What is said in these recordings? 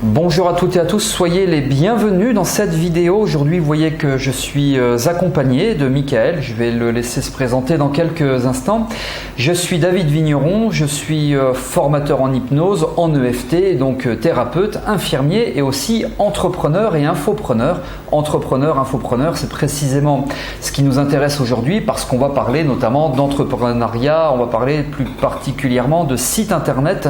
Bonjour à toutes et à tous, soyez les bienvenus dans cette vidéo. Aujourd'hui, vous voyez que je suis accompagné de Michael. Je vais le laisser se présenter dans quelques instants. Je suis David Vigneron, je suis formateur en hypnose, en EFT, donc thérapeute, infirmier et aussi entrepreneur et infopreneur. Entrepreneur, infopreneur, c'est précisément ce qui nous intéresse aujourd'hui parce qu'on va parler notamment d'entrepreneuriat, on va parler plus particulièrement de site internet.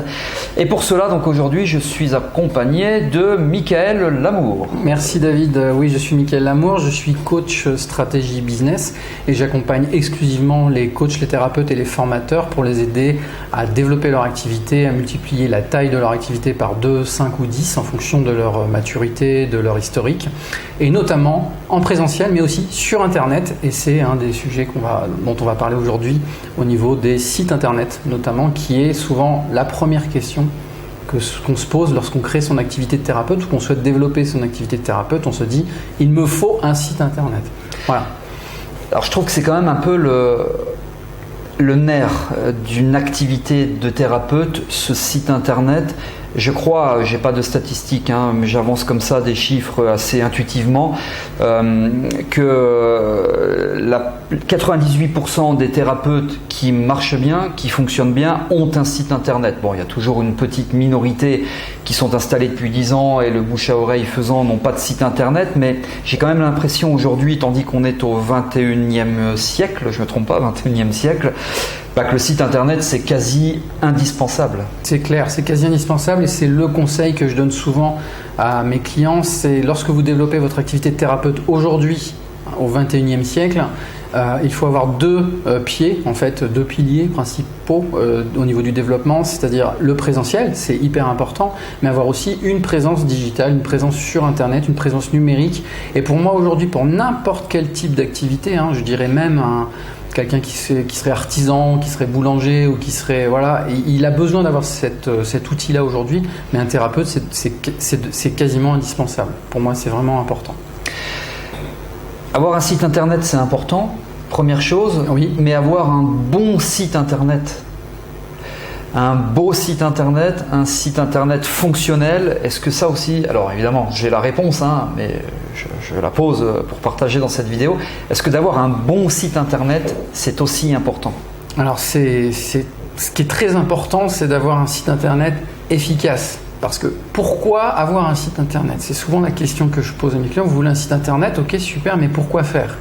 Et pour cela, donc aujourd'hui, je suis accompagné de Michael Lamour. Merci David, oui je suis Michael Lamour, je suis coach stratégie business et j'accompagne exclusivement les coachs, les thérapeutes et les formateurs pour les aider à développer leur activité, à multiplier la taille de leur activité par 2, 5 ou 10 en fonction de leur maturité, de leur historique et notamment en présentiel mais aussi sur internet et c'est un des sujets dont on va parler aujourd'hui au niveau des sites internet notamment qui est souvent la première question qu'on se pose lorsqu'on crée son activité de thérapeute ou qu'on souhaite développer son activité de thérapeute, on se dit il me faut un site internet. Voilà. Alors je trouve que c'est quand même un peu le nerf d'une activité de thérapeute, ce site internet. Je crois, j'ai pas de statistiques, mais j'avance comme ça des chiffres assez intuitivement, que 98% des thérapeutes qui marchent bien, qui fonctionnent bien, ont un site internet. Bon, il y a toujours une petite minorité qui sont installés depuis 10 ans et le bouche à oreille faisant n'ont pas de site internet, mais j'ai quand même l'impression aujourd'hui, tandis qu'on est au 21e siècle, je me trompe pas, 21e siècle, que le site internet c'est quasi indispensable. C'est clair, c'est quasi indispensable et c'est le conseil que je donne souvent à mes clients, c'est lorsque vous développez votre activité de thérapeute aujourd'hui au 21e siècle, il faut avoir deux pieds, en fait, deux piliers principaux au niveau du développement, c'est-à-dire le présentiel, c'est hyper important, mais avoir aussi une présence digitale, une présence sur Internet, une présence numérique. Et pour moi aujourd'hui, pour n'importe quel type d'activité, je dirais même quelqu'un qui serait artisan, qui serait boulanger ou qui serait il a besoin d'avoir cet outil-là aujourd'hui, mais un thérapeute c'est quasiment indispensable. Pour moi, c'est vraiment important. Avoir un site internet, c'est important, première chose, oui, mais avoir un bon site internet, un beau site internet, un site internet fonctionnel, est-ce que ça aussi, alors évidemment j'ai la réponse, mais je la pose pour partager dans cette vidéo, est-ce que d'avoir un bon site internet, c'est aussi important? Alors ce qui est très important, c'est d'avoir un site internet efficace. Parce que pourquoi avoir un site internet? C'est souvent la question que je pose à mes clients. Vous voulez un site internet? Ok, super, mais pourquoi faire?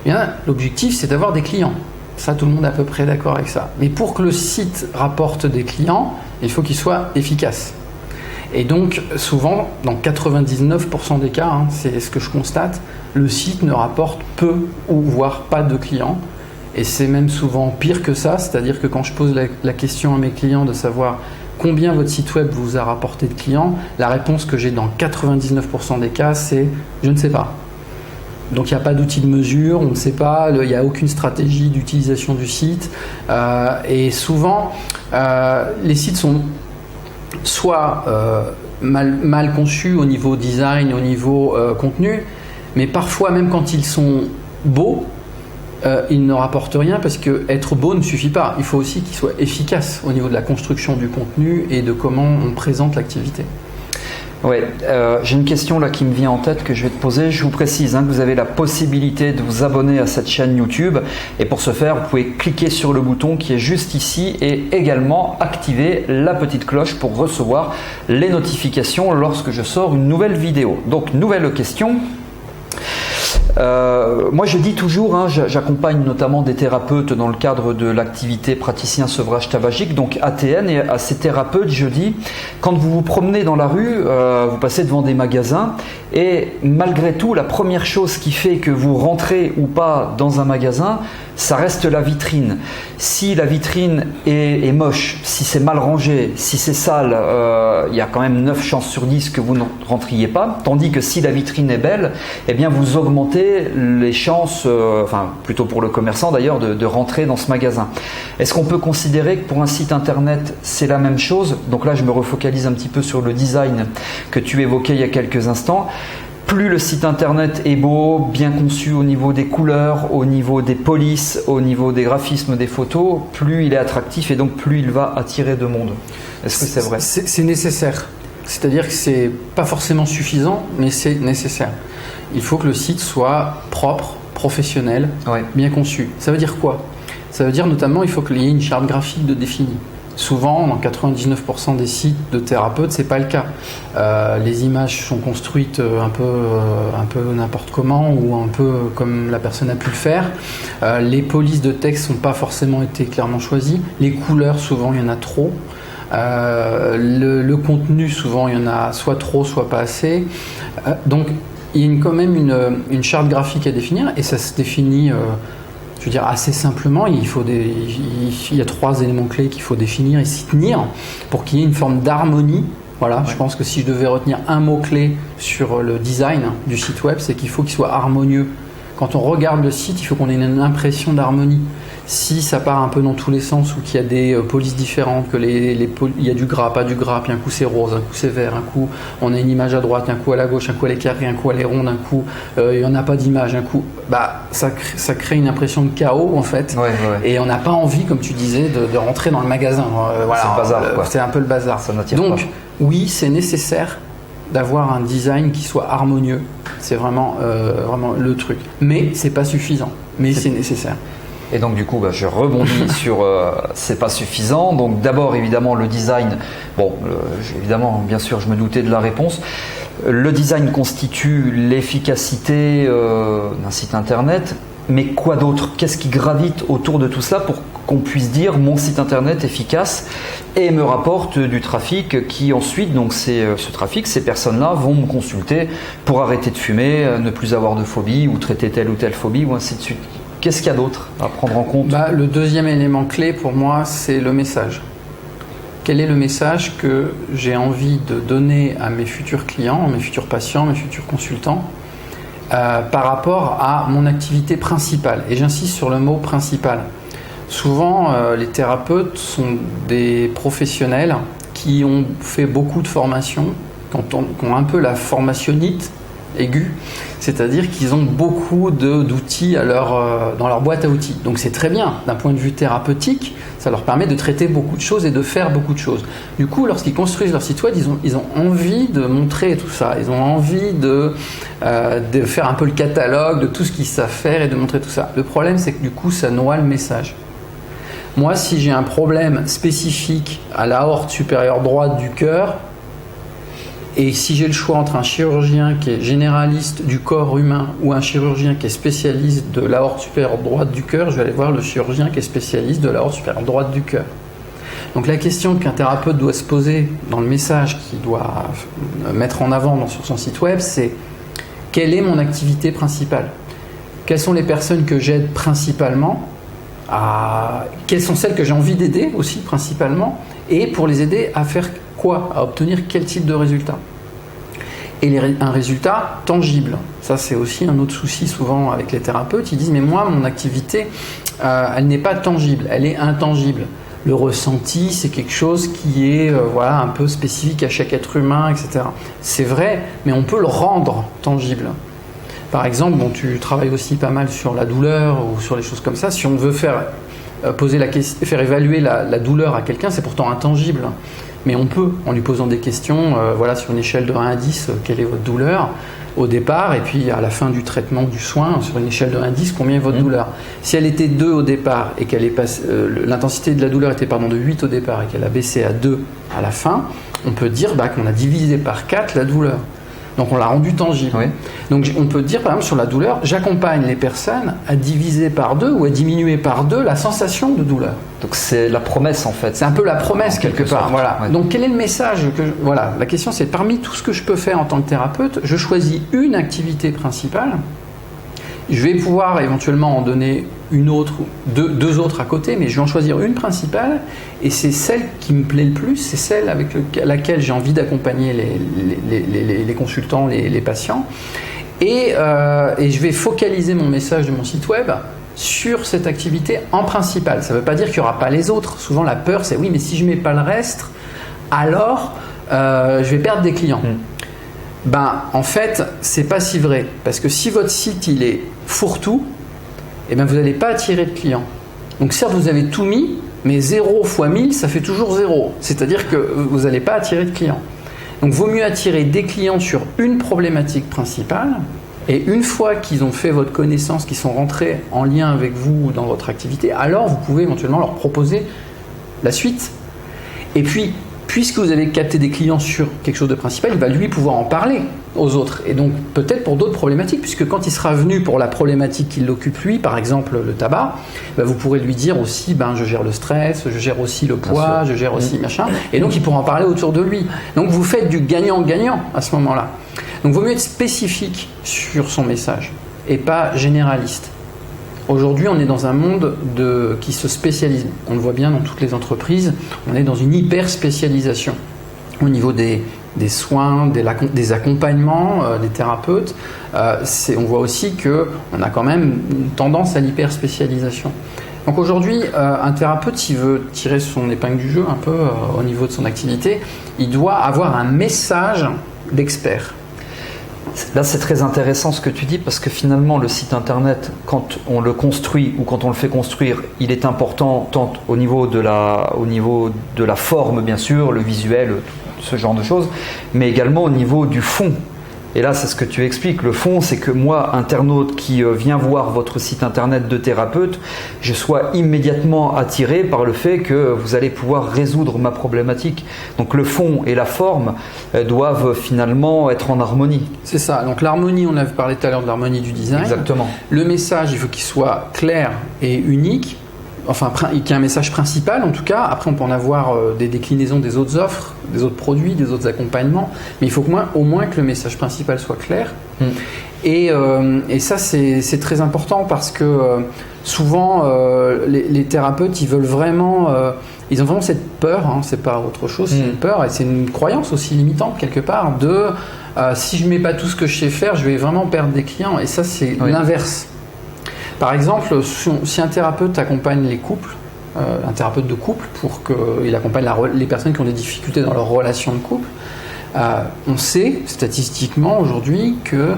Eh bien, l'objectif, c'est d'avoir des clients. Ça, tout le monde est à peu près d'accord avec ça. Mais pour que le site rapporte des clients, il faut qu'il soit efficace. Et donc, souvent, dans 99% des cas, c'est ce que je constate, le site ne rapporte peu ou voire pas de clients. Et c'est même souvent pire que ça, c'est-à-dire que quand je pose la question à mes clients de savoir combien votre site web vous a rapporté de clients, la réponse que j'ai dans 99% des cas, c'est « je ne sais pas ». Donc il n'y a pas d'outil de mesure, on ne sait pas, il n'y a aucune stratégie d'utilisation du site. Et souvent, les sites sont soit mal conçus au niveau design, au niveau contenu, mais parfois même quand ils sont beaux, il ne rapporte rien parce que être beau ne suffit pas. Il faut aussi qu'il soit efficace au niveau de la construction du contenu et de comment on présente l'activité. Oui, j'ai une question là qui me vient en tête que je vais te poser. Je vous précise que vous avez la possibilité de vous abonner à cette chaîne YouTube et pour ce faire, vous pouvez cliquer sur le bouton qui est juste ici et également activer la petite cloche pour recevoir les notifications lorsque je sors une nouvelle vidéo. Donc, nouvelle question. Moi je dis toujours, j'accompagne notamment des thérapeutes dans le cadre de l'activité praticien sevrage tabagique, donc ATN, et à ces thérapeutes je dis, quand vous vous promenez dans la rue, vous passez devant des magasins et malgré tout la première chose qui fait que vous rentrez ou pas dans un magasin, ça reste la vitrine. Si la vitrine est moche, si c'est mal rangé, si c'est sale, il y a quand même 9 chances sur 10 que vous ne rentriez pas. Tandis que si la vitrine est belle, eh bien vous augmentez les chances, plutôt pour le commerçant d'ailleurs, de rentrer dans ce magasin. Est-ce qu'on peut considérer que pour un site internet, c'est la même chose? Donc là, je me refocalise un petit peu sur le design que tu évoquais il y a quelques instants. Plus le site internet est beau, bien conçu au niveau des couleurs, au niveau des polices, au niveau des graphismes des photos, plus il est attractif et donc plus il va attirer de monde. Est-ce que c'est vrai? C'est nécessaire. C'est-à-dire que c'est pas forcément suffisant, mais c'est nécessaire. Il faut que le site soit propre, professionnel, bien conçu. Ça veut dire quoi? Ça veut dire notamment il faut qu'il y ait une charte graphique de définie. Souvent, dans 99% des sites de thérapeutes, c'est pas le cas. Les images sont construites un peu n'importe comment ou un peu comme la personne a pu le faire. Les polices de texte n'ont pas forcément été clairement choisies. Les couleurs, souvent, il y en a trop. Le contenu, souvent, il y en a soit trop, soit pas assez. Donc, il y a quand même une charte graphique à définir et ça se définit... je veux dire, assez simplement, il y a 3 éléments clés qu'il faut définir et s'y tenir pour qu'il y ait une forme d'harmonie. Voilà, je pense que si je devais retenir un mot-clé sur le design du site web, c'est qu'il faut qu'il soit harmonieux. Quand on regarde le site, il faut qu'on ait une impression d'harmonie. Si ça part un peu dans tous les sens ou qu'il y a des polices différentes, il y a du gras, pas du gras, puis un coup c'est rose, un coup c'est vert, un coup on a une image à droite, un coup à la gauche, un coup elle est carrée, un coup elle est ronde, un coup il n'y en a pas d'image, un coup... ça crée une impression de chaos en fait. Et on n'a pas envie, comme tu disais, de rentrer dans le magasin. Voilà, c'est le bazar, quoi. C'est un peu le bazar. Ça n'attire pas. Donc oui, c'est nécessaire d'avoir un design qui soit harmonieux. C'est vraiment le truc. Mais c'est pas suffisant. Mais c'est nécessaire. Et donc du coup, je rebondis sur c'est pas suffisant. Donc d'abord évidemment le design. Bon, évidemment, bien sûr, je me doutais de la réponse. Le design constitue l'efficacité d'un site internet. Mais quoi d'autre? Qu'est-ce qui gravite autour de tout cela pour qu'on puisse dire mon site internet efficace et me rapporte du trafic qui ensuite, donc ce trafic, ces personnes-là vont me consulter pour arrêter de fumer, ne plus avoir de phobie ou traiter telle ou telle phobie ou ainsi de suite. Qu'est-ce qu'il y a d'autre à prendre en compte? Le deuxième élément clé pour moi, c'est le message. Quel est le message que j'ai envie de donner à mes futurs clients, à mes futurs patients, mes futurs consultants par rapport à mon activité principale? Et j'insiste sur le mot principal. Souvent, les thérapeutes sont des professionnels qui ont fait beaucoup de formations, qui ont un peu la formationnite aiguë, c'est-à-dire qu'ils ont beaucoup d'outils dans leur boîte à outils. Donc c'est très bien, d'un point de vue thérapeutique, ça leur permet de traiter beaucoup de choses et de faire beaucoup de choses. Du coup, lorsqu'ils construisent leur site web, ils ont envie de montrer tout ça, ils ont envie de faire un peu le catalogue de tout ce qu'ils savent faire et de montrer tout ça. Le problème, c'est que du coup, ça noie le message. Moi, si j'ai un problème spécifique à l'aorte supérieure droite du cœur, et si j'ai le choix entre un chirurgien qui est généraliste du corps humain ou un chirurgien qui est spécialiste de l'aorte supérieure droite du cœur, je vais aller voir le chirurgien qui est spécialiste de l'aorte supérieure droite du cœur. Donc la question qu'un thérapeute doit se poser dans le message qu'il doit mettre en avant sur son site web, c'est quelle est mon activité principale? Quelles sont les personnes que j'aide principalement? Quelles sont celles que j'ai envie d'aider aussi principalement? Et pour les aider à faire quoi? À obtenir quel type de résultat? Et un résultat tangible. Ça, c'est aussi un autre souci souvent avec les thérapeutes. Ils disent, mais moi, mon activité, elle n'est pas tangible, elle est intangible. Le ressenti, c'est quelque chose qui est un peu spécifique à chaque être humain, etc. C'est vrai, mais on peut le rendre tangible. Par exemple, tu travailles aussi pas mal sur la douleur ou sur les choses comme ça. Si on veut faire évaluer la douleur à quelqu'un, c'est pourtant intangible. Mais on peut, en lui posant des questions, sur une échelle de 1 à 10, quelle est votre douleur au départ, et puis à la fin du traitement, du soin, sur une échelle de 1 à 10, combien est votre douleur? Si elle était 2 au départ, et qu'elle est l'intensité de la douleur était de 8 au départ, et qu'elle a baissé à 2 à la fin, on peut dire qu'on a divisé par 4 la douleur. Donc on l'a rendu tangible. Oui. Donc on peut dire par exemple sur la douleur, j'accompagne les personnes à diviser par 2 ou à diminuer par 2 la sensation de douleur. Donc c'est la promesse en fait. C'est un peu la promesse quelque part. Voilà. Ouais. Donc quel est le message la question c'est parmi tout ce que je peux faire en tant que thérapeute, je choisis une activité principale. Je vais pouvoir éventuellement en donner une autre, deux autres à côté, mais je vais en choisir une principale, et c'est celle qui me plaît le plus, c'est celle avec laquelle j'ai envie d'accompagner les consultants, les patients, et je vais focaliser mon message de mon site web sur cette activité en principal. Ça ne veut pas dire qu'il n'y aura pas les autres. Souvent la peur c'est oui, mais si je ne mets pas le reste, alors je vais perdre des clients. En fait, c'est pas si vrai, parce que si votre site il est fourre-tout, vous n'allez pas attirer de clients. Donc certes vous avez tout mis, mais 0 fois 1000 ça fait toujours 0, c'est-à-dire que vous n'allez pas attirer de clients. Donc, vaut mieux attirer des clients sur une problématique principale. Et une fois qu'ils ont fait votre connaissance, qu'ils sont rentrés en lien avec vous dans votre activité, alors vous pouvez éventuellement leur proposer la suite. Et puis, puisque vous avez capté des clients sur quelque chose de principal, il va lui pouvoir en parler aux autres. Et donc, peut-être pour d'autres problématiques, puisque quand il sera venu pour la problématique qui l'occupe lui, par exemple le tabac, vous pourrez lui dire aussi, je gère le stress, je gère aussi le poids, je gère aussi machin. Et donc, il pourra en parler autour de lui. Donc, vous faites du gagnant-gagnant à ce moment-là. Donc, il vaut mieux être spécifique sur son message et pas généraliste. Aujourd'hui, on est dans un monde qui se spécialise. On le voit bien dans toutes les entreprises. On est dans une hyper-spécialisation au niveau des soins, des accompagnements, des thérapeutes. On voit aussi qu'on a quand même une tendance à l'hyper-spécialisation. Donc aujourd'hui, un thérapeute, s'il veut tirer son épingle du jeu un peu au niveau de son activité, il doit avoir un message d'expert. Là, c'est très intéressant ce que tu dis parce que finalement, le site internet, quand on le construit ou quand on le fait construire, il est important tant au niveau de la forme, bien sûr, le visuel, ce genre de choses, mais également au niveau du fond. Et là, c'est ce que tu expliques. Le fond, c'est que moi, internaute qui vient voir votre site internet de thérapeute, je sois immédiatement attiré par le fait que vous allez pouvoir résoudre ma problématique. Donc le fond et la forme doivent finalement être en harmonie. C'est ça. Donc l'harmonie, on avait parlé tout à l'heure de l'harmonie du design. Exactement. Le message, il faut qu'il soit clair et unique. Enfin, qu'il y ait un message principal en tout cas. Après, on peut en avoir des déclinaisons des autres offres, des autres produits, des autres accompagnements. Mais il faut au moins que le message principal soit clair. Et ça, c'est très important parce que souvent, les thérapeutes, ils ont vraiment cette peur. C'est pas autre chose, c'est une peur. Et c'est une croyance aussi limitante quelque part de si je mets pas tout ce que je sais faire, je vais vraiment perdre des clients. Et ça, c'est l'inverse. Par exemple, si un thérapeute accompagne les couples, un thérapeute de couple, pour qu'il accompagne les personnes qui ont des difficultés dans leur relation de couple, on sait statistiquement aujourd'hui que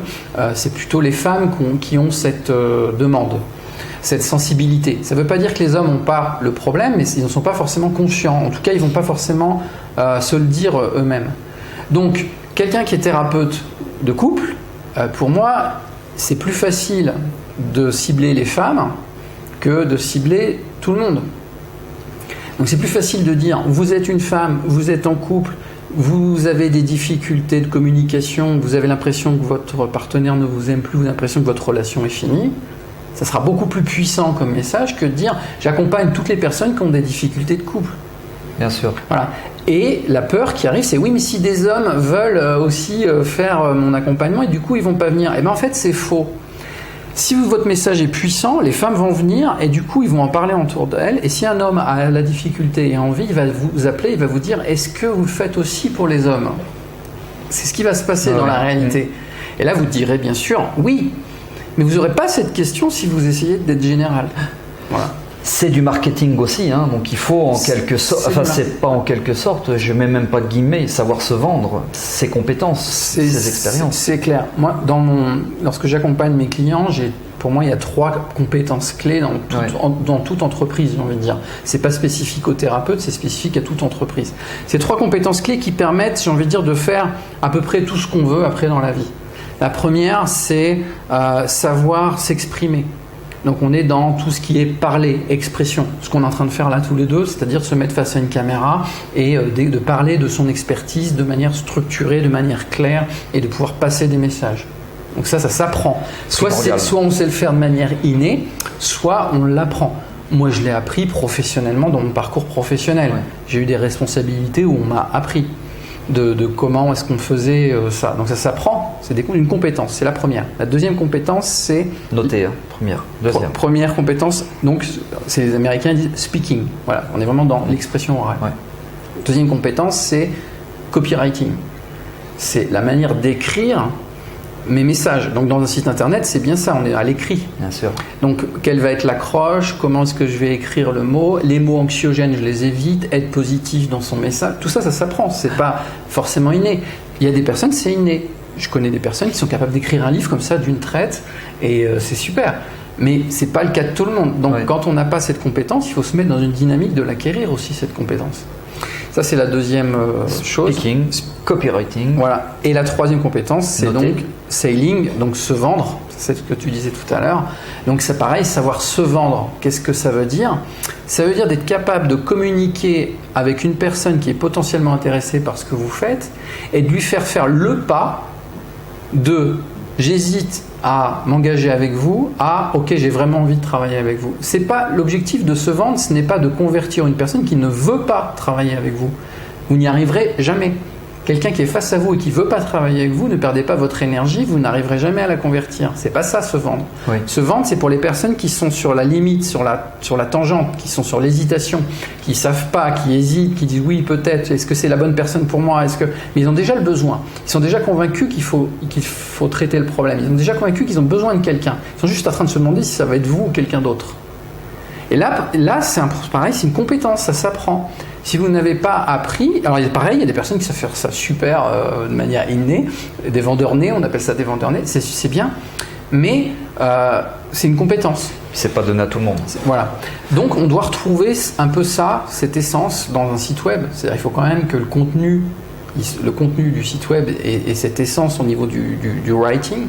c'est plutôt les femmes qui ont cette demande, cette sensibilité. Ça ne veut pas dire que les hommes n'ont pas le problème, mais ils ne sont pas forcément conscients. En tout cas, ils ne vont pas forcément se le dire eux-mêmes. Donc, quelqu'un qui est thérapeute de couple, pour moi, c'est plus facile de cibler les femmes que de cibler tout le monde. Donc c'est plus facile de dire vous êtes une femme, vous êtes en couple, vous avez des difficultés de communication, vous avez l'impression que votre partenaire ne vous aime plus, vous avez l'impression que votre relation est finie. Ça sera beaucoup plus puissant comme message que de dire j'accompagne toutes les personnes qui ont des difficultés de couple. Bien sûr. Voilà. Et la peur qui arrive, c'est oui, mais si des hommes veulent aussi faire mon accompagnement et du coup ils vont pas venir. Et bien en fait c'est faux. Si votre message est puissant, les femmes vont venir et du coup ils vont en parler autour d'elles. Et si un homme a la difficulté et a envie, il va vous appeler, il va vous dire est-ce que vous le faites aussi pour les hommes ? C'est ce qui va se passer dans la réalité. Et là vous direz bien sûr oui, mais vous n'aurez pas cette question si vous essayez d'être général. Voilà. C'est du marketing aussi, donc il faut en quelque sorte, c'est pas en quelque sorte, je mets même pas de guillemets, savoir se vendre, ses compétences, ses expériences. C'est clair. Moi, lorsque j'accompagne mes clients, pour moi, il y a 3 compétences clés dans toute entreprise, j'ai envie de dire. C'est pas spécifique aux thérapeutes, c'est spécifique à toute entreprise. C'est 3 compétences clés qui permettent, j'ai envie de dire, de faire à peu près tout ce qu'on veut après dans la vie. La première, c'est savoir s'exprimer. Donc on est dans tout ce qui est parler, expression, ce qu'on est en train de faire là tous les deux, c'est-à-dire se mettre face à une caméra et de parler de son expertise de manière structurée, de manière claire et de pouvoir passer des messages. Donc ça s'apprend. Soit on sait le faire de manière innée, soit on l'apprend. Moi je l'ai appris professionnellement dans mon parcours professionnel. Ouais. J'ai eu des responsabilités où on m'a appris de comment est-ce qu'on faisait ça. Donc ça s'apprend, c'est une compétence, c'est la première. La deuxième compétence, c'est... Noter, première. Deuxième. Première compétence, donc c'est les Américains disent speaking. Voilà, on est vraiment dans l'expression orale. Ouais. Deuxième compétence, c'est copywriting. C'est la manière d'écrire mes messages. Donc dans un site internet, c'est bien ça, on est à l'écrit. Bien sûr. Donc quelle va être l'accroche, comment est-ce que je vais écrire le mot, les mots anxiogènes, je les évite, être positif dans son message, tout ça, ça s'apprend, c'est pas forcément inné. Il y a des personnes, c'est inné. Je connais des personnes qui sont capables d'écrire un livre comme ça d'une traite et c'est super. Mais c'est pas le cas de tout le monde. Donc quand on n'a pas cette compétence, il faut se mettre dans une dynamique de l'acquérir aussi, cette compétence. Ça, c'est la deuxième chose. Speaking, copywriting. Voilà. Et la troisième compétence, c'est donc selling, donc se vendre. C'est ce que tu disais tout à l'heure. Donc c'est pareil, savoir se vendre. Qu'est-ce que ça veut dire ? Ça veut dire d'être capable de communiquer avec une personne qui est potentiellement intéressée par ce que vous faites et de lui faire le pas de « j'hésite à m'engager avec vous » à « ok, j'ai vraiment envie de travailler avec vous ». C'est pas l'objectif de se vendre, ce n'est pas de convertir une personne qui ne veut pas travailler avec vous. Vous n'y arriverez jamais. Quelqu'un qui est face à vous et qui ne veut pas travailler avec vous, ne perdez pas votre énergie, vous n'arriverez jamais à la convertir. C'est pas ça, se vendre. Oui. Se vendre, c'est pour les personnes qui sont sur la limite, sur la tangente, qui sont sur l'hésitation, qui ne savent pas, qui hésitent, qui disent oui, peut-être, est-ce que c'est la bonne personne pour moi ? Mais ils ont déjà le besoin. Ils sont déjà convaincus qu'il faut traiter le problème. Ils sont déjà convaincus qu'ils ont besoin de quelqu'un. Ils sont juste en train de se demander si ça va être vous ou quelqu'un d'autre. Et là c'est pareil, c'est une compétence, ça s'apprend. Si vous n'avez pas appris, alors pareil, il y a des personnes qui savent faire ça super de manière innée, des vendeurs nés, on appelle ça des vendeurs nés, c'est bien, mais c'est une compétence. C'est pas donné à tout le monde. Voilà. Donc on doit retrouver un peu ça, cette essence dans un site web. C'est-à-dire il faut quand même que le contenu du site web et cette essence au niveau du writing,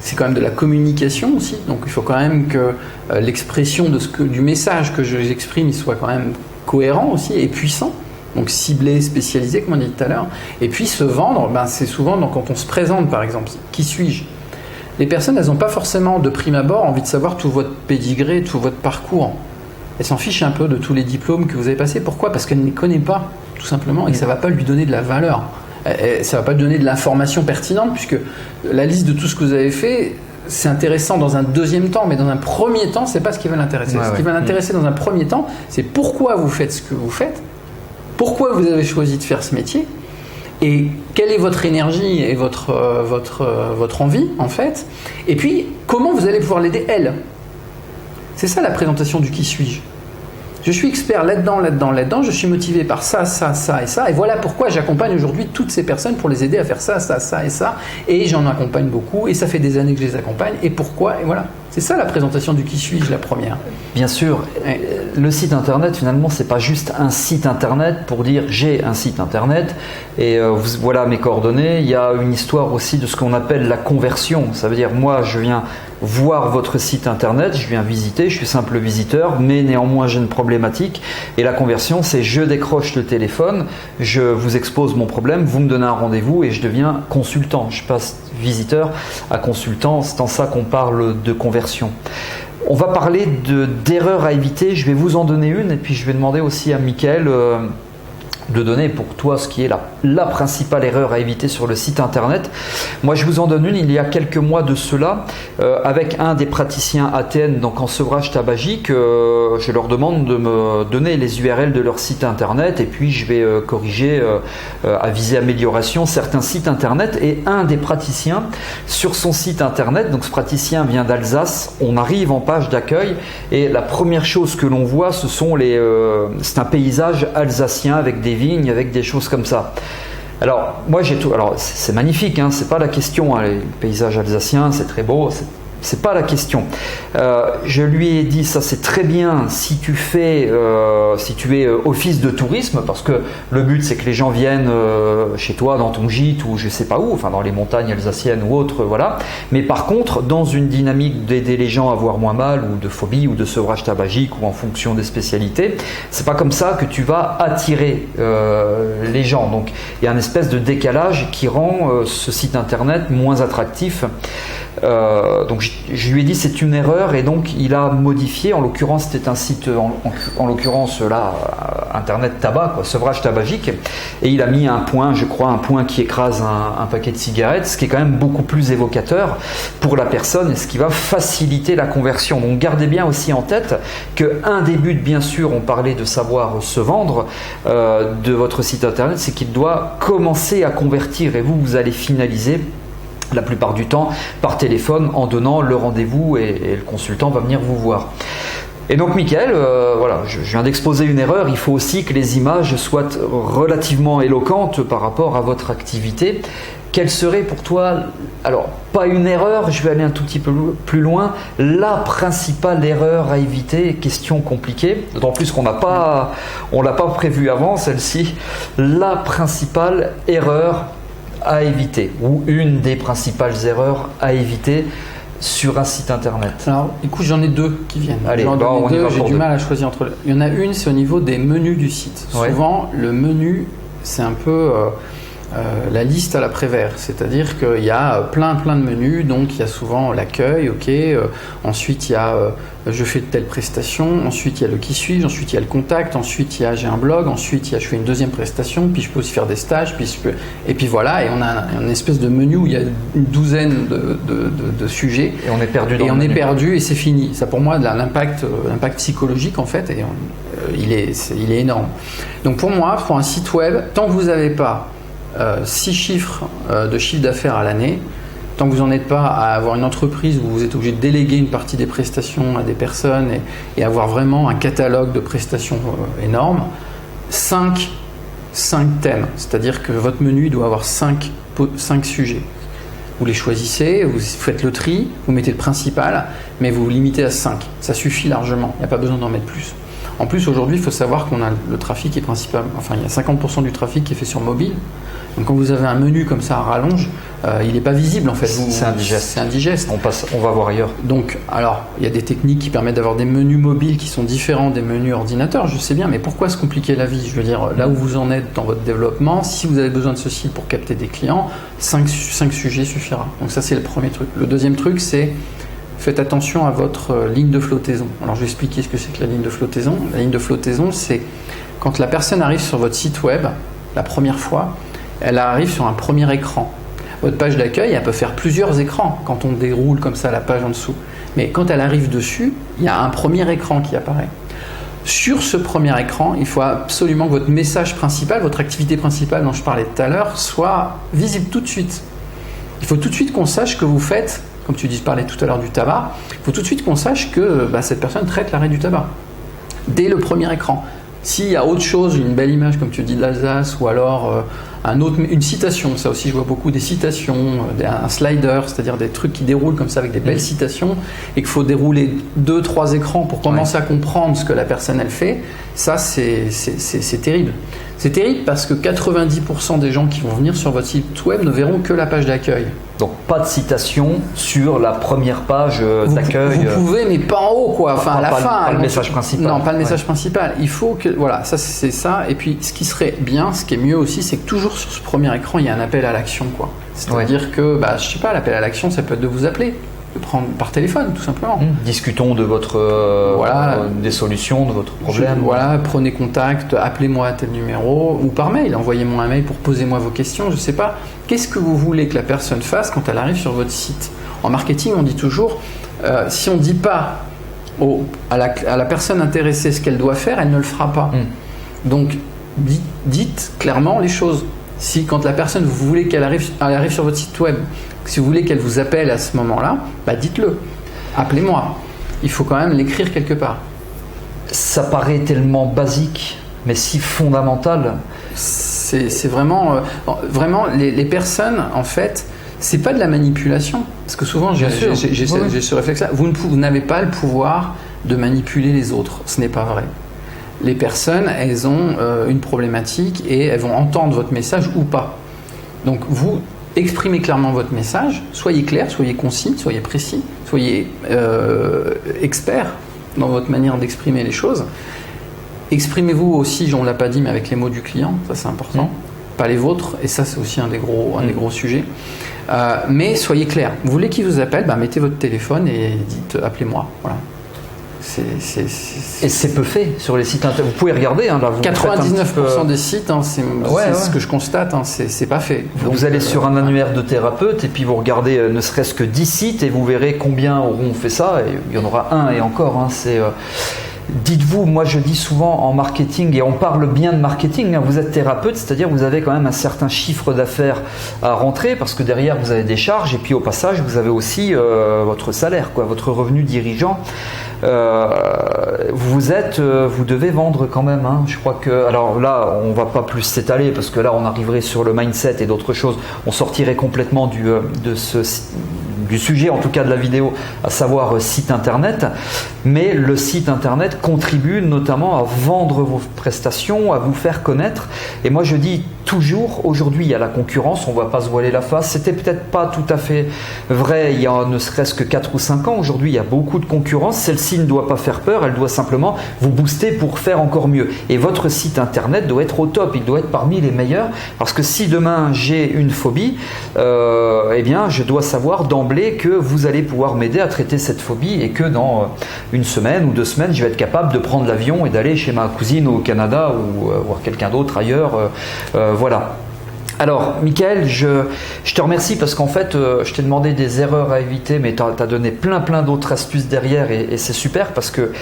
c'est quand même de la communication aussi. Donc il faut quand même que l'expression du message que j'exprime, il soit quand même cohérent aussi et puissant, donc ciblé, spécialisé comme on dit tout à l'heure. Et puis se vendre, c'est souvent quand on se présente par exemple, qui suis-je ? Les personnes, elles n'ont pas forcément de prime abord envie de savoir tout votre pédigré, tout votre parcours. Elles s'en fichent un peu de tous les diplômes que vous avez passés. Pourquoi ? Parce qu'elles ne les connaissent pas, tout simplement, et que ça ne va pas lui donner de la valeur. Ça ne va pas lui donner de l'information pertinente, puisque la liste de tout ce que vous avez fait, c'est intéressant dans un deuxième temps, mais dans un premier temps, c'est pas ce qui va l'intéresser. Ce qui va l'intéresser dans un premier temps, c'est pourquoi vous faites ce que vous faites, pourquoi vous avez choisi de faire ce métier, et quelle est votre énergie et votre envie, en fait, et puis comment vous allez pouvoir l'aider, elle. C'est ça la présentation du qui suis-je. Je suis expert là-dedans, je suis motivé par ça et ça, et voilà pourquoi j'accompagne aujourd'hui toutes ces personnes pour les aider à faire ça et ça, et j'en accompagne beaucoup, et ça fait des années que je les accompagne, et pourquoi, et voilà. C'est ça la présentation du qui suis-je, la première. Bien sûr, le site internet finalement c'est pas juste un site internet pour dire j'ai un site internet et voilà mes coordonnées. Il y a une histoire aussi de ce qu'on appelle la conversion. Ça veut dire moi je viens voir votre site internet, je viens visiter, je suis simple visiteur, mais néanmoins j'ai une problématique. Et la conversion c'est je décroche le téléphone, je vous expose mon problème, vous me donnez un rendez-vous et je deviens consultant. Je passe visiteur à consultant, c'est en ça qu'on parle de conversion. On va parler d'erreurs à éviter, je vais vous en donner une et puis je vais demander aussi à Mickaël de donner pour toi ce qui est la principale erreur à éviter sur le site internet. Moi je vous en donne une il y a quelques mois de cela avec un des praticiens ATN donc en sevrage tabagique. Je leur demande de me donner les URL de leur site internet et puis je vais corriger à visée amélioration certains sites internet, et un des praticiens sur son site internet, donc ce praticien vient d'Alsace, on arrive en page d'accueil et la première chose que l'on voit c'est un paysage alsacien avec des vignes, avec des choses comme ça. Alors moi j'ai tout, alors c'est magnifique, hein, c'est pas la question, hein, les paysages alsaciens c'est très beau, c'est pas la question. Je lui ai dit ça c'est très bien si tu es office de tourisme, parce que le but c'est que les gens viennent chez toi dans ton gîte ou je sais pas où, enfin dans les montagnes alsaciennes ou autres, voilà. Mais par contre dans une dynamique d'aider les gens à voir moins mal ou de phobie ou de sevrage tabagique ou en fonction des spécialités, c'est pas comme ça que tu vas attirer les gens. Donc il y a une espèce de décalage qui rend ce site internet moins attractif. Donc je lui ai dit c'est une erreur et donc il a modifié, en l'occurrence c'était un site en l'occurrence là internet tabac, quoi, sevrage tabagique, et il a mis un point, je crois un point qui écrase un paquet de cigarettes, ce qui est quand même beaucoup plus évocateur pour la personne et ce qui va faciliter la conversion. Donc gardez bien aussi en tête qu'un des buts, bien sûr on parlait de savoir se vendre de votre site internet, c'est qu'il doit commencer à convertir et vous allez finaliser la plupart du temps par téléphone en donnant le rendez-vous et le consultant va venir vous voir. Et donc Mickaël, voilà, je viens d'exposer une erreur, il faut aussi que les images soient relativement éloquentes par rapport à votre activité. quelle serait pour toi, alors pas une erreur, je vais aller un tout petit peu plus loin, la principale erreur à éviter, question compliquée, d'autant plus qu'on l'a pas prévue avant celle-ci, la principale erreur à éviter, ou une des principales erreurs à éviter sur un site internet. Alors écoute, j'en ai deux qui viennent. Allez, j'ai du mal à choisir entre eux. Il y en a une, c'est au niveau des menus du site. Ouais. Souvent, le menu, c'est un peu la liste à la Prévert, c'est-à-dire qu'il y a plein de menus, donc il y a souvent l'accueil, ok, ensuite il y a je fais telle prestation, ensuite il y a le qui suis-je, ensuite il y a le contact, ensuite il y a j'ai un blog, ensuite il y a je fais une deuxième prestation, puis je peux aussi faire des stages, et puis voilà, et on a une espèce de menu où il y a une douzaine de sujets, et on est perdu dans et le on menu. est perdu et c'est fini. Ça pour moi l'impact psychologique en fait, et il est énorme. Donc pour moi, pour un site web, tant que vous n'avez pas 6 chiffres de chiffre d'affaires à l'année, tant que vous n'en êtes pas à avoir une entreprise où vous êtes obligé de déléguer une partie des prestations à des personnes et avoir vraiment un catalogue de prestations énorme, 5 thèmes, c'est-à-dire que votre menu doit avoir 5 sujets. Vous les choisissez, vous faites le tri, vous mettez le principal, mais vous vous limitez à 5. Ça suffit largement, il n'y a pas besoin d'en mettre plus. En plus, aujourd'hui, il faut savoir qu'on a le trafic qui est principal. Enfin, il y a 50% du trafic qui est fait sur mobile. Donc, quand vous avez un menu comme ça à rallonge, il n'est pas visible en fait. C'est indigeste. C'est indigeste. On va voir ailleurs. Donc, alors, il y a des techniques qui permettent d'avoir des menus mobiles qui sont différents des menus ordinateurs, je sais bien, mais pourquoi se compliquer la vie? Je veux dire, là où vous en êtes dans votre développement, si vous avez besoin de ce site pour capter des clients, 5 sujets suffira. Donc, ça, c'est le premier truc. Le deuxième truc, c'est faites attention à votre ligne de flottaison. Alors je vais expliquer ce que c'est que la ligne de flottaison. La ligne de flottaison, c'est quand la personne arrive sur votre site web, la première fois, elle arrive sur un premier écran. Votre page d'accueil, elle peut faire plusieurs écrans quand on déroule comme ça la page en dessous. Mais quand elle arrive dessus, il y a un premier écran qui apparaît. Sur ce premier écran, il faut absolument que votre message principal, votre activité principale dont je parlais tout à l'heure, soit visible tout de suite. Il faut tout de suite qu'on sache que vous faites, comme tu parlais tout à l'heure du tabac, il faut tout de suite qu'on sache que cette personne traite l'arrêt du tabac. Dès le premier écran. S'il y a autre chose, une belle image comme tu dis de l'Alsace, ou alors une citation, ça aussi je vois beaucoup des citations, un slider, c'est-à-dire des trucs qui déroulent comme ça avec des belles citations, et qu'il faut dérouler 2-3 écrans pour commencer à comprendre ce que la personne elle fait, ça c'est terrible. C'est terrible parce que 90% des gens qui vont venir sur votre site web ne verront que la page d'accueil. Donc pas de citation sur la première page d'accueil. Vous pouvez, mais pas en haut, quoi. Enfin, à la fin. Pas le message principal. Non, pas le message principal. Il faut que, voilà, ça c'est ça. Et puis, ce qui serait bien, ce qui est mieux aussi, c'est que toujours sur ce premier écran, il y a un appel à l'action, quoi. C'est-à-dire que, je sais pas, l'appel à l'action, ça peut être de vous appeler, de prendre par téléphone, tout simplement. Discutons de votre des solutions, de votre problème. Voilà, prenez contact, appelez-moi à tel numéro, ou par mail, envoyez-moi un mail pour poser-moi vos questions, je sais pas. Qu'est-ce que vous voulez que la personne fasse quand elle arrive sur votre site? En marketing, on dit toujours, si on ne dit pas à la personne intéressée ce qu'elle doit faire, elle ne le fera pas. Donc, dites clairement les choses. Si quand la personne, vous voulez qu'elle arrive sur votre site web, si vous voulez qu'elle vous appelle à ce moment-là, dites-le. Appelez-moi. Il faut quand même l'écrire quelque part. Ça paraît tellement basique, mais si fondamental. C'est vraiment les personnes, en fait, c'est pas de la manipulation. Parce que souvent, j'ai ce réflexe-là. Vous n'avez pas le pouvoir de manipuler les autres. Ce n'est pas vrai. Les personnes, elles ont une problématique et elles vont entendre votre message ou pas. Donc, vous exprimez clairement votre message, soyez clair, soyez concis, soyez précis, soyez expert dans votre manière d'exprimer les choses. Exprimez-vous aussi, on ne l'a pas dit, mais avec les mots du client, ça c'est important, pas les vôtres, et ça c'est aussi un des gros sujets. Mais soyez clair. Vous voulez qu'il vous appelle, mettez votre téléphone et dites appelez-moi. Voilà. Et c'est peu fait sur les sites internet. Vous pouvez regarder. Là, 99% des sites, c'est ce que je constate, c'est pas fait. Donc, vous allez sur un annuaire de thérapeute et puis vous regardez ne serait-ce que 10 sites et vous verrez combien auront fait ça. Et il y en aura un et encore. Dites-vous, moi je dis souvent en marketing, et on parle bien de marketing, vous êtes thérapeute, c'est-à-dire vous avez quand même un certain chiffre d'affaires à rentrer parce que derrière vous avez des charges et puis au passage vous avez aussi votre salaire, votre revenu dirigeant. vous devez vendre quand même. Hein. Je crois que, alors là, on va pas plus s'étaler parce que là, on arriverait sur le mindset et d'autres choses. On sortirait complètement du sujet, en tout cas de la vidéo, à savoir site internet. Mais le site internet contribue notamment à vendre vos prestations, à vous faire connaître. Et moi, je dis toujours, aujourd'hui, il y a la concurrence, on ne va pas se voiler la face. C'était peut-être pas tout à fait vrai il y a ne serait-ce que 4 ou 5 ans. Aujourd'hui, il y a beaucoup de concurrence. Celle-ci ne doit pas faire peur, elle doit simplement vous booster pour faire encore mieux. Et votre site internet doit être au top, il doit être parmi les meilleurs. Parce que si demain j'ai une phobie, eh bien, je dois savoir d'emblée que vous allez pouvoir m'aider à traiter cette phobie et que dans une semaine ou 2 semaines, je vais être capable de prendre l'avion et d'aller chez ma cousine au Canada ou voir quelqu'un d'autre ailleurs. Voilà. Alors, Michael, je te remercie parce qu'en fait, je t'ai demandé des erreurs à éviter, mais tu as donné plein d'autres astuces derrière et c'est super parce que,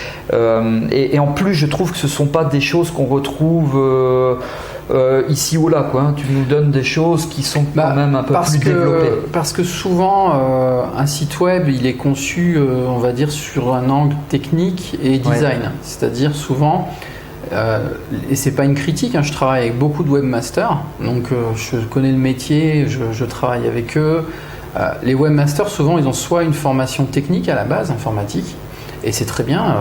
et en plus, je trouve que ce ne sont pas des choses qu'on retrouve ici ou là, quoi. Tu nous donnes des choses qui sont quand même un peu plus développées. Parce que souvent, un site web, il est conçu, on va dire, sur un angle technique et design. Ouais. C'est-à-dire souvent... et c'est pas une critique, hein, je travaille avec beaucoup de webmasters, donc je connais le métier, je travaille avec eux. Les webmasters, souvent, ils ont soit une formation technique à la base, informatique, et c'est très bien,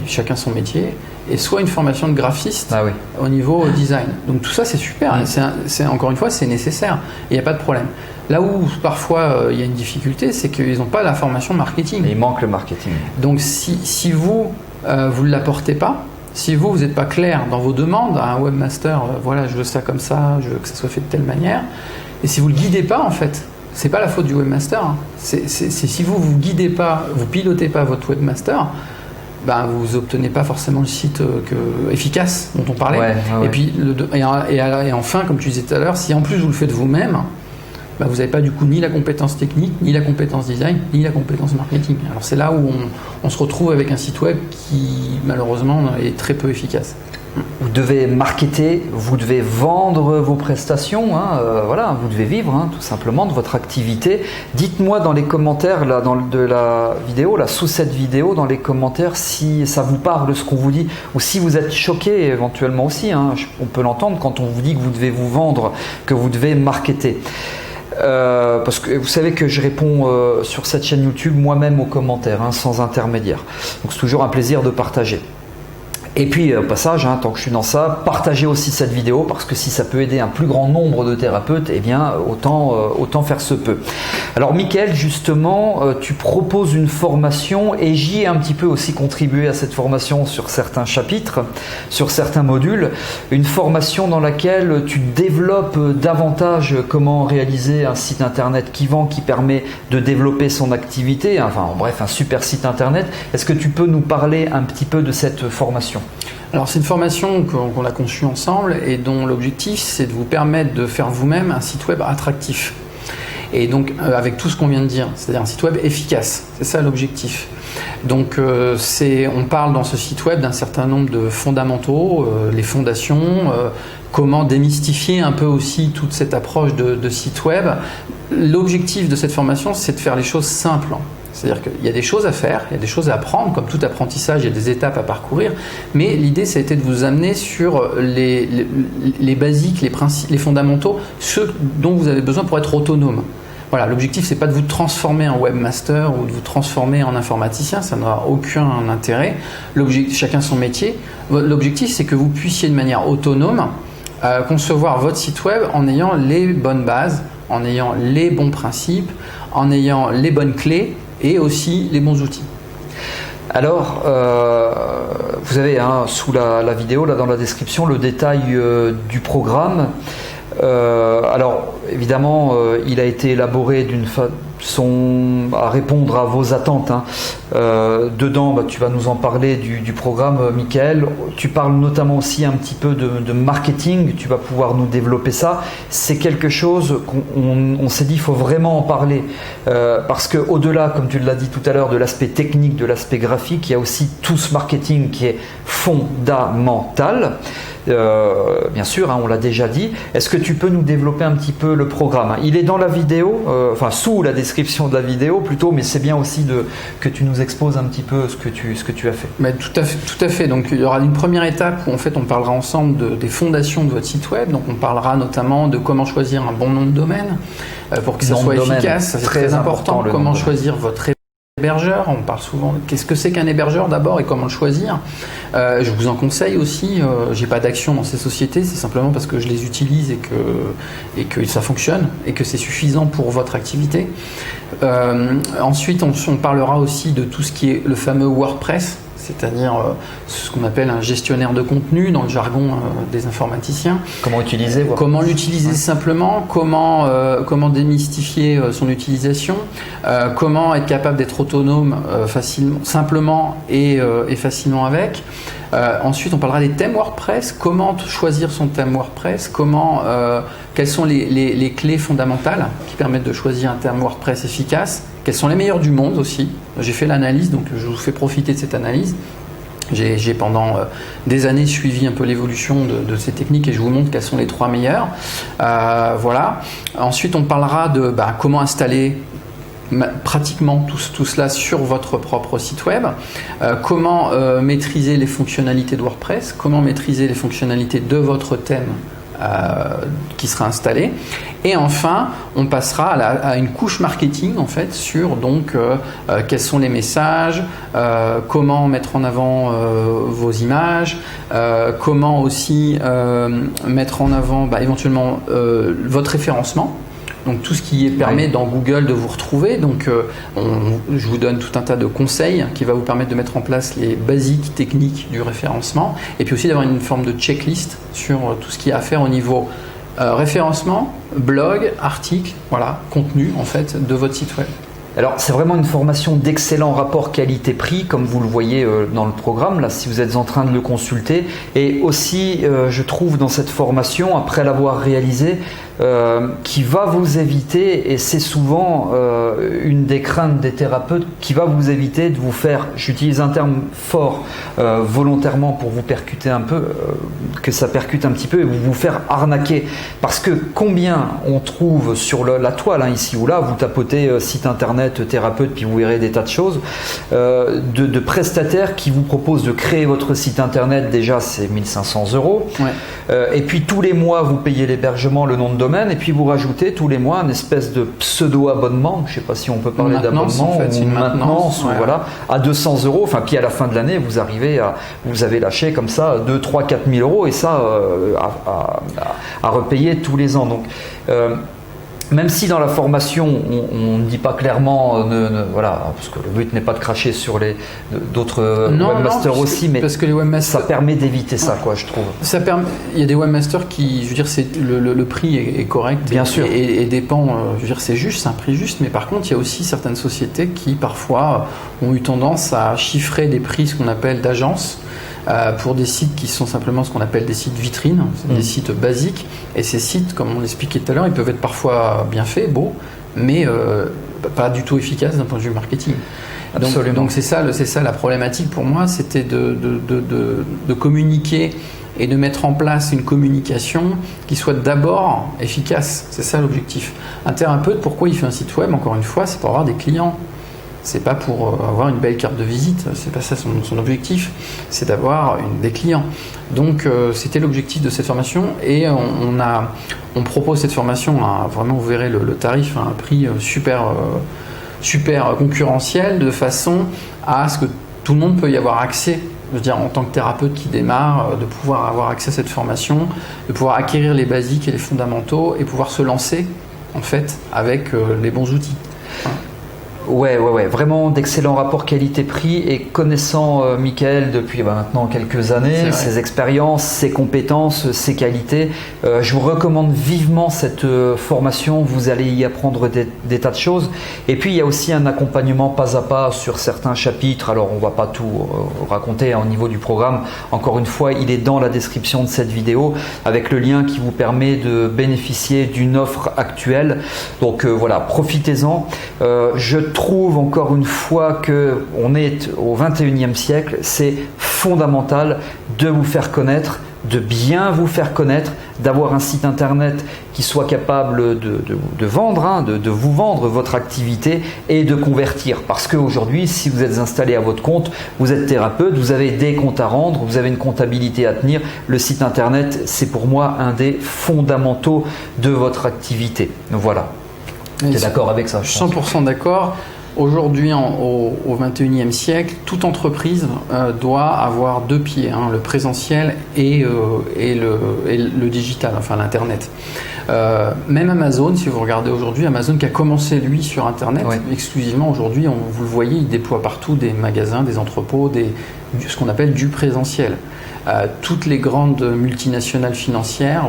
chacun son métier, et soit une formation de graphiste au niveau design. Donc tout ça, c'est super, c'est encore une fois, c'est nécessaire, il n'y a pas de problème. Là où parfois il y a une difficulté, c'est qu'ils n'ont pas la formation marketing. Et il manque le marketing. Donc si vous ne l'apportez pas, si vous n'êtes pas clair dans vos demandes à un webmaster, voilà, je veux ça comme ça, je veux que ça soit fait de telle manière, et si vous ne le guidez pas, en fait, c'est pas la faute du webmaster. Hein. C'est si vous ne guidez pas, vous pilotez pas votre webmaster, ben, vous n'obtenez pas forcément le site efficace dont on parlait. Et puis, et enfin, comme tu disais tout à l'heure, si en plus vous le faites vous-même, ben, vous n'avez pas du coup ni la compétence technique, ni la compétence design, ni la compétence marketing. Alors c'est là où on se retrouve avec un site web qui malheureusement est très peu efficace. Vous devez marketer, vous devez vendre vos prestations, hein, voilà, vous devez vivre tout simplement de votre activité. Dites-moi dans les commentaires là, de la vidéo, là, sous cette vidéo, dans les commentaires, si ça vous parle ce qu'on vous dit ou si vous êtes choqué éventuellement aussi. Hein, on peut l'entendre quand on vous dit que vous devez vous vendre, que vous devez marketer. Parce que vous savez que je réponds sur cette chaîne YouTube moi-même aux commentaires, sans intermédiaire. Donc c'est toujours un plaisir de partager. Et puis au passage, tant que je suis dans ça, partagez aussi cette vidéo parce que si ça peut aider un plus grand nombre de thérapeutes, eh bien autant faire ce peu. Alors Michael, justement, tu proposes une formation et j'y ai un petit peu aussi contribué à cette formation sur certains chapitres, sur certains modules. Une formation dans laquelle tu développes davantage comment réaliser un site internet qui vend, qui permet de développer son activité, enfin bref, un super site internet. Est-ce que tu peux nous parler un petit peu de cette formation ? Alors c'est une formation qu'on a conçue ensemble et dont l'objectif c'est de vous permettre de faire vous-même un site web attractif. Et donc avec tout ce qu'on vient de dire, c'est-à-dire un site web efficace, c'est ça l'objectif. Donc on parle dans ce site web d'un certain nombre de fondamentaux, les fondations, comment démystifier un peu aussi toute cette approche de site web. L'objectif de cette formation c'est de faire les choses simples. C'est-à-dire qu'il y a des choses à faire, il y a des choses à apprendre, comme tout apprentissage, il y a des étapes à parcourir, mais l'idée, ça a été de vous amener sur les basiques, les principes, les fondamentaux, ceux dont vous avez besoin pour être autonome. Voilà, l'objectif, c'est pas de vous transformer en webmaster ou de vous transformer en informaticien, ça n'aura aucun intérêt. Chacun son métier. L'objectif, c'est que vous puissiez de manière autonome concevoir votre site web en ayant les bonnes bases, en ayant les bons principes, en ayant les bonnes clés et aussi les bons outils. Alors, vous avez sous la vidéo, là dans la description, le détail du programme. Alors, évidemment, il a été élaboré d'une façon à répondre à vos attentes. Dedans, tu vas nous en parler du programme, Michael. Tu parles notamment aussi un petit peu de marketing. Tu vas pouvoir nous développer ça. C'est quelque chose qu'on s'est dit, il faut vraiment en parler. Parce qu'au-delà, comme tu l'as dit tout à l'heure, de l'aspect technique, de l'aspect graphique, il y a aussi tout ce marketing qui est fondamental. bien sûr, on l'a déjà dit. Est-ce que tu peux nous développer un petit peu le programme? Il est dans la vidéo, sous la description de la vidéo plutôt, mais c'est bien aussi que tu nous exposes un petit peu ce que tu as fait. Mais tout à fait. Donc il y aura une première étape où en fait on parlera ensemble des fondations de votre site web. Donc on parlera notamment de comment choisir un bon nom de domaine pour que ça soit efficace. Ça, c'est très important. Comment choisir votre hébergeur. On parle souvent de qu'est-ce que c'est qu'un hébergeur d'abord et comment le choisir. Je vous en conseille aussi. J'ai pas d'action dans ces sociétés, c'est simplement parce que je les utilise et que ça fonctionne et que c'est suffisant pour votre activité. Ensuite, on parlera aussi de tout ce qui est le fameux WordPress, c'est-à-dire ce qu'on appelle un gestionnaire de contenu dans le jargon des informaticiens. Comment utiliser Comment l'utiliser simplement, comment démystifier son utilisation, comment être capable d'être autonome simplement et facilement avec. Ensuite, on parlera des thèmes WordPress, comment choisir son thème WordPress, quelles sont les clés fondamentales qui permettent de choisir un thème WordPress efficace, quels sont les meilleurs du monde aussi. J'ai fait l'analyse, donc je vous fais profiter de cette analyse. J'ai pendant des années suivi un peu l'évolution de ces techniques et je vous montre quelles sont les 3 meilleures. Voilà. Ensuite, on parlera de comment installer pratiquement tout cela sur votre propre site web, comment maîtriser les fonctionnalités de WordPress, comment maîtriser les fonctionnalités de votre thème qui sera installé, et enfin on passera à une couche marketing en fait sur quels sont les messages, comment mettre en avant vos images, comment aussi mettre en avant éventuellement votre référencement. Donc tout ce qui permet dans Google de vous retrouver. Donc je vous donne tout un tas de conseils qui va vous permettre de mettre en place les basiques techniques du référencement et puis aussi d'avoir une forme de checklist sur tout ce qu'il y a à faire au niveau référencement, blog, article, contenu en fait de votre site web. Alors c'est vraiment une formation d'excellent rapport qualité-prix comme vous le voyez dans le programme là si vous êtes en train de le consulter, et aussi je trouve dans cette formation, après l'avoir réalisée, qui va vous éviter, et c'est souvent une des craintes des thérapeutes, qui va vous éviter de vous faire, j'utilise un terme fort volontairement pour vous percuter un peu, que ça percute un petit peu et vous faire arnaquer, parce que combien on trouve sur la toile ici ou là, vous tapotez site internet thérapeute puis vous verrez des tas de choses, de prestataires qui vous proposent de créer votre site internet. Déjà c'est 1 500 €, et puis tous les mois vous payez l'hébergement, le nom de domaine, et puis vous rajoutez tous les mois une espèce de pseudo-abonnement, je ne sais pas si on peut parler d'abonnement, ou une maintenance, à 200 €, puis à la fin de l'année vous avez lâché comme ça 2, 3, 4 000 €, et ça à repayer tous les ans. Donc même si dans la formation on ne dit pas clairement, parce que le but n'est pas de cracher sur d'autres webmasters aussi, mais parce que les webmasters, ça permet d'éviter ça, je trouve. Il y a des webmasters qui, le prix est correct, bien sûr, et dépend, c'est juste, c'est un prix juste, mais par contre il y a aussi certaines sociétés qui parfois ont eu tendance à chiffrer des prix, ce qu'on appelle d'agence, pour des sites qui sont simplement ce qu'on appelle des sites vitrines, des sites basiques, et ces sites, comme on l'expliquait tout à l'heure, ils peuvent être parfois bien faits, beaux, mais pas du tout efficaces d'un point de vue marketing. Donc c'est ça la problématique pour moi, c'était de communiquer et de mettre en place une communication qui soit d'abord efficace. C'est ça l'objectif. Un thérapeute, pourquoi il fait un site web? Encore une fois, c'est pour avoir des clients. C'est pas pour avoir une belle carte de visite, c'est pas ça son objectif, c'est d'avoir des clients. Donc c'était l'objectif de cette formation, et on propose cette formation vraiment, vous verrez le tarif à un prix super concurrentiel, de façon à ce que tout le monde peut y avoir accès. Je veux dire, en tant que thérapeute qui démarre, de pouvoir avoir accès à cette formation, de pouvoir acquérir les basiques et les fondamentaux et pouvoir se lancer en fait avec les bons outils. Ouais, vraiment d'excellents rapports qualité-prix, et connaissant Michael depuis maintenant quelques années, ses expériences, ses compétences, ses qualités, je vous recommande vivement cette formation. Vous allez y apprendre des tas de choses, et puis il y a aussi un accompagnement pas à pas sur certains chapitres. Alors on va pas tout raconter au niveau du programme, encore une fois il est dans la description de cette vidéo avec le lien qui vous permet de bénéficier d'une offre actuelle. Donc profitez-en. Je trouve encore une fois qu'on est au 21e siècle, c'est fondamental de vous faire connaître, de bien vous faire connaître, d'avoir un site internet qui soit capable de vendre, hein, de vous vendre votre activité et de convertir. Parce qu'aujourd'hui, si vous êtes installé à votre compte, vous êtes thérapeute, vous avez des comptes à rendre, vous avez une comptabilité à tenir. Le site internet, c'est pour moi un des fondamentaux de votre activité. Voilà. Tu es d'accord avec ça? 100% d'accord. Aujourd'hui, au 21e siècle, toute entreprise doit avoir deux pieds, hein, le présentiel et le digital, enfin l'Internet. Même Amazon, si vous regardez aujourd'hui, Amazon qui a commencé lui sur Internet, exclusivement aujourd'hui, vous le voyez, il déploie partout des magasins, des entrepôts, ce qu'on appelle du présentiel. Toutes les grandes multinationales financières,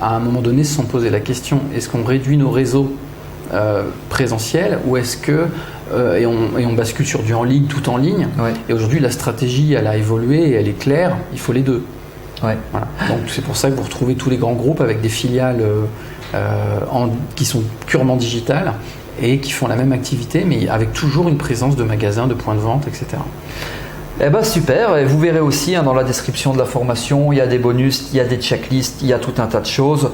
à un moment donné, se sont posé la question, est-ce qu'on réduit nos réseaux présentiel ou est-ce que et on bascule sur du en ligne, tout en ligne. Et aujourd'hui la stratégie elle a évolué et elle est claire, il faut les deux. Voilà. Donc c'est pour ça que vous retrouvez tous les grands groupes avec des filiales qui sont purement digitales et qui font la même activité mais avec toujours une présence de magasins, de points de vente, etc. Eh ben super, et vous verrez aussi hein, dans la description de la formation, il y a des bonus, il y a des checklists, il y a tout un tas de choses.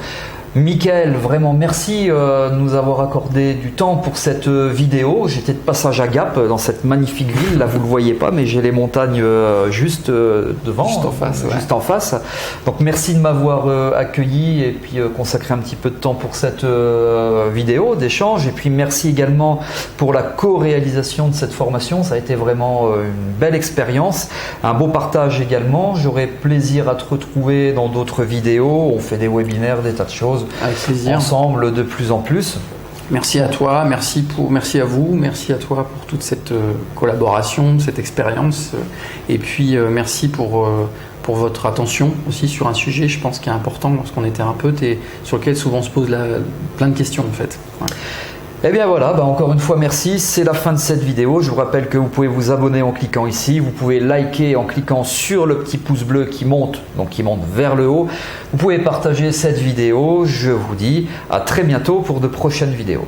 Michael, vraiment merci de nous avoir accordé du temps pour cette vidéo. J'étais de passage à Gap dans cette magnifique ville. Là, vous ne le voyez pas, mais j'ai les montagnes juste devant. Juste en face. Donc, merci de m'avoir accueilli et puis consacré un petit peu de temps pour cette vidéo d'échange. Et puis, merci également pour la co-réalisation de cette formation. Ça a été vraiment une belle expérience. Un beau partage également. J'aurai plaisir à te retrouver dans d'autres vidéos. On fait des webinaires, des tas de choses. Avec plaisir. Ensemble de plus en plus. Merci à toi, merci à vous, merci à toi pour toute cette collaboration, cette expérience. Et puis merci pour votre attention aussi sur un sujet, je pense, qui est important lorsqu'on est thérapeute et sur lequel souvent on se pose plein de questions en fait. Et bien voilà, encore une fois merci, c'est la fin de cette vidéo. Je vous rappelle que vous pouvez vous abonner en cliquant ici, vous pouvez liker en cliquant sur le petit pouce bleu qui monte vers le haut. Vous pouvez partager cette vidéo, je vous dis à très bientôt pour de prochaines vidéos.